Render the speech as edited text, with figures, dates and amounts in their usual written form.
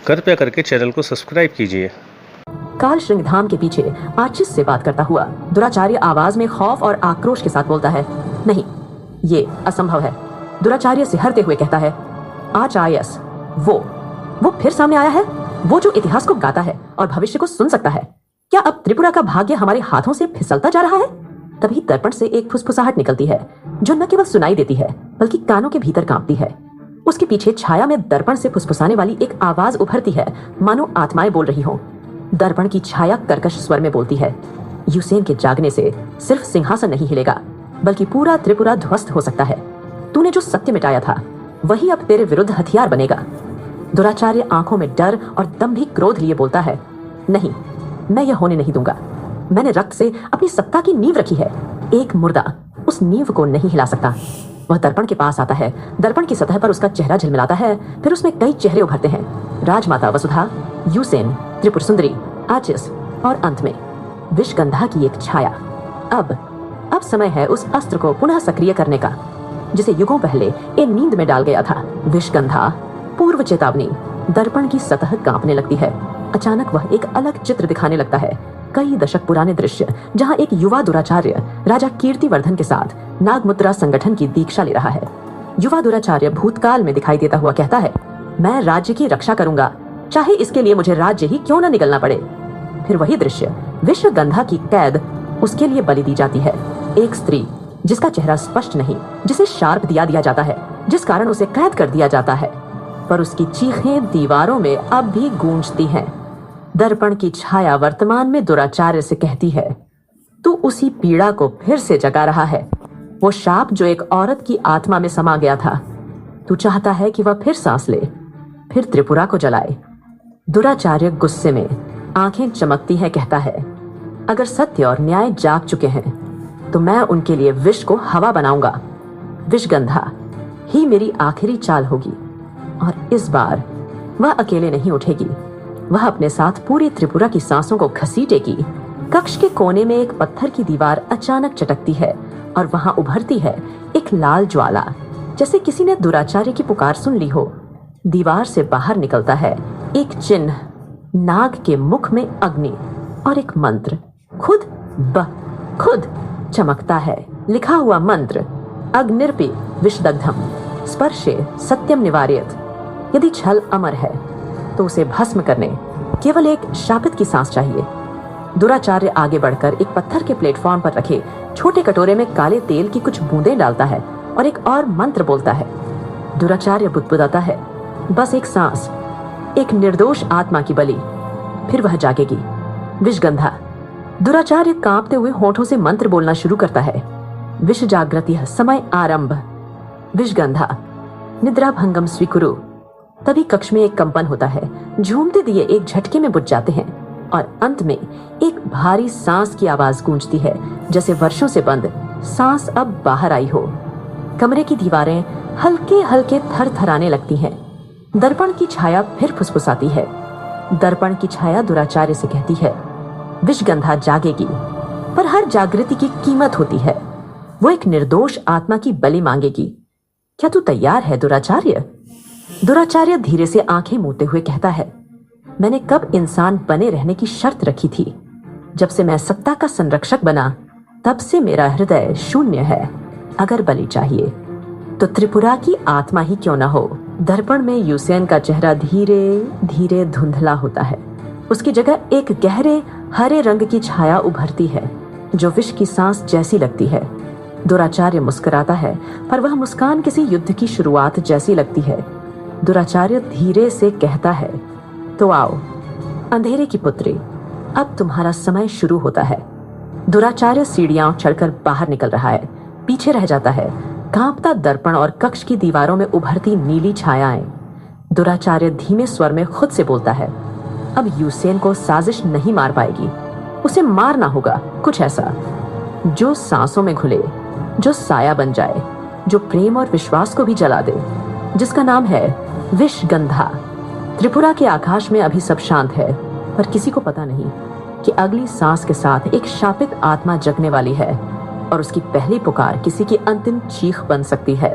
कृपया करके चैनल को सब्सक्राइब कीजिए। काल श्रृंगधाम के पीछे आचिस से बात करता हुआ दुराचार्य आवाज में खौफ और आक्रोश के साथ बोलता है, नहीं, ये असंभव है। दुराचार्य सिहरते हुए कहता है, आचार्यस, वो फिर सामने आया है, वो जो इतिहास को गाता है और भविष्य को सुन सकता है। क्या अब त्रिपुरा का भाग्य हमारे हाथों से फिसलता जा रहा है? तभी दर्पण से एक फुसफुसाहट निकलती है जो न केवल सुनाई देती है बल्कि कानों के भीतर कांपती है। उसके पीछे छाया में दर्पण से फुसफुसाने वाली एक आवाज उभरती है, मानो आत्माएं बोल रही हों। दर्पण की छाया कर्कश स्वर में बोलती है, यूसेन के जागने से सिर्फ सिंहासन नहीं हिलेगा बल्कि पूरा त्रिपुरा ध्वस्त हो सकता है। तूने जो सत्य मिटाया था वही अब तेरे विरुद्ध हथियार बनेगा। दुराचार्य आंखों में डर और दंभिक क्रोध लिए बोलता है, नहीं, मैं यह होने नहीं दूंगा। मैंने रक्त से अपनी सत्ता की नींव रखी है, एक मुर्दा उस नींव को नहीं हिला सकता। वह दर्पण के पास आता है, दर्पण की सतह पर उसका चेहरा झिलमिलाता है, फिर उसमें कई चेहरे उभरते हैं, राजमाता वसुधा, यूसेन, त्रिपुर सुंदरी, आचिस और अंत में विषगंधा की एक छाया। अब समय है उस अस्त्र को पुनः सक्रिय करने का जिसे युगों पहले एक नींद में डाल गया था। विषगंधा, पूर्व चेतावनी। दर्पण की सतह कांपने लगती है। अचानक वह एक अलग चित्र दिखाने लगता है, कई दशक पुराने दृश्य जहां एक युवा दुराचार्य राजा कीर्तिवर्धन के साथ नागमुद्रा संगठन की दीक्षा ले रहा है। युवा दुराचार्य भूतकाल में दिखाई देता हुआ कहता है, मैं राज्य की रक्षा करूंगा, चाहे इसके लिए मुझे राज्य ही क्यों न निगलना पड़े। फिर वही दृश्य, विषगंधा की कैद उसके लिए बलि दी जाती है। एक स्त्री जिसका चेहरा स्पष्ट नहीं, जिसे शार्प दिया जाता है, जिस कारण उसे कैद कर दिया जाता है, पर उसकी चीखें दीवारों में अब भी गूंजती हैं। दर्पण की छाया वर्तमान में दुराचार्य से कहती है, तू उसी पीड़ा को फिर से जगा रहा है। वो शाप जो एक औरत की आत्मा में समा गया था, तू चाहता है कि वह फिर सांस ले, फिर त्रिपुरा को जलाए। दुराचार्य गुस्से में आंखें चमकती है, कहता है, अगर सत्य और न्याय जाग चुके हैं तो मैं उनके लिए विष को हवा बनाऊंगा। विषगंधा ही मेरी आखिरी चाल होगी और इस बार वह अकेले नहीं उठेगी। वह अपने साथ पूरी त्रिपुरा की सांसों को घसीटेगी। कक्ष के कोने में एक पत्थर की दीवार अचानक चटकती है और वहां उभरती है एक लाल ज्वाला, जैसे किसी ने दुराचार्य की पुकार सुन ली हो। दीवार से बाहर निकलता है एक चिन्ह, नाग के मुख में अग्नि और एक मंत्र खुद चमकता है। लिखा हुआ मंत्र, अग्निर्पि विषदग्धम स्पर्शे सत्यम निवार्यत। यदि छल अमर है तो उसे भस्म करने केवल एक शापित की सांस चाहिए। दुराचार्य आगे बढ़कर एक पत्थर के प्लेटफॉर्म पर रखे छोटे कटोरे में काले तेल की कुछ बूंदें डालता है और एक और मंत्र बोलता है। दुराचार्य बुदबुदाता है, बस एक सांस, एक निर्दोष आत्मा की बलि, फिर वह जागेगी। विषगंधा। दुराचार्य कांपते हुए होठों से मंत्र बोलना शुरू करता है। विष जागृति समय आरंभ। विषगंधा। निद्रा भंगम स्वीकुरु। तभी कक्ष में एक कंपन होता है, झूमते दिए एक झटके में बुझ जाते हैं और अंत में एक भारी सांस की आवाज गूंजती है, जैसे वर्षों से बंद सांस अब बाहर आई हो। कमरे की दीवारें हल्के हल्के थरथराने लगती हैं। दर्पण की छाया फिर फुसफुसाती है। दर्पण की छाया दुराचार्य से कहती है, विषगंधा जागेगी, पर हर जागृति की कीमत होती है। वो एक निर्दोष आत्मा की बलि मांगेगी। क्या तू तैयार है दुराचार्य? दुराचार्य धीरे से आंखें मूंदते हुए कहता है, मैंने कब इंसान बने रहने की शर्त रखी थी? जब से मैं सत्ता का संरक्षक बना तब से मेरा हृदय शून्य है। अगर बलि चाहिए तो त्रिपुरा की आत्मा ही क्यों न हो। दर्पण में यूसेन का चेहरा धीरे धीरे धुंधला होता है। उसकी जगह एक गहरे हरे रंग की छाया उभरती है जो विष की सांस जैसी लगती है। दुराचार्य मुस्कुराता है, पर वह मुस्कान किसी युद्ध की शुरुआत जैसी लगती है। दुराचार्य धीरे से कहता है, तो आओ अंधेरे की पुत्री, अब तुम्हारा समय शुरू होता है। दुराचार्य सीढ़ियां चढ़कर बाहर निकल रहा है, पीछे रह जाता है कांपता दर्पण और कक्ष की दीवारों में उभरती नीली छायाएं। दुराचार्य धीमे स्वर में खुद से बोलता है, अब यूसेन को साजिश नहीं मार पाएगी, उसे मारना होगा कुछ ऐसा जो सांसों में घुले, जो साया बन जाए, जो प्रेम और विश्वास को भी जला दे, जिसका नाम है विषगंधा। त्रिपुरा के आकाश में अभी सब शांत है, पर किसी को पता नहीं कि अगली सांस के साथ एक शापित आत्मा जगने वाली है और उसकी पहली पुकार किसी की अंतिम चीख बन सकती है।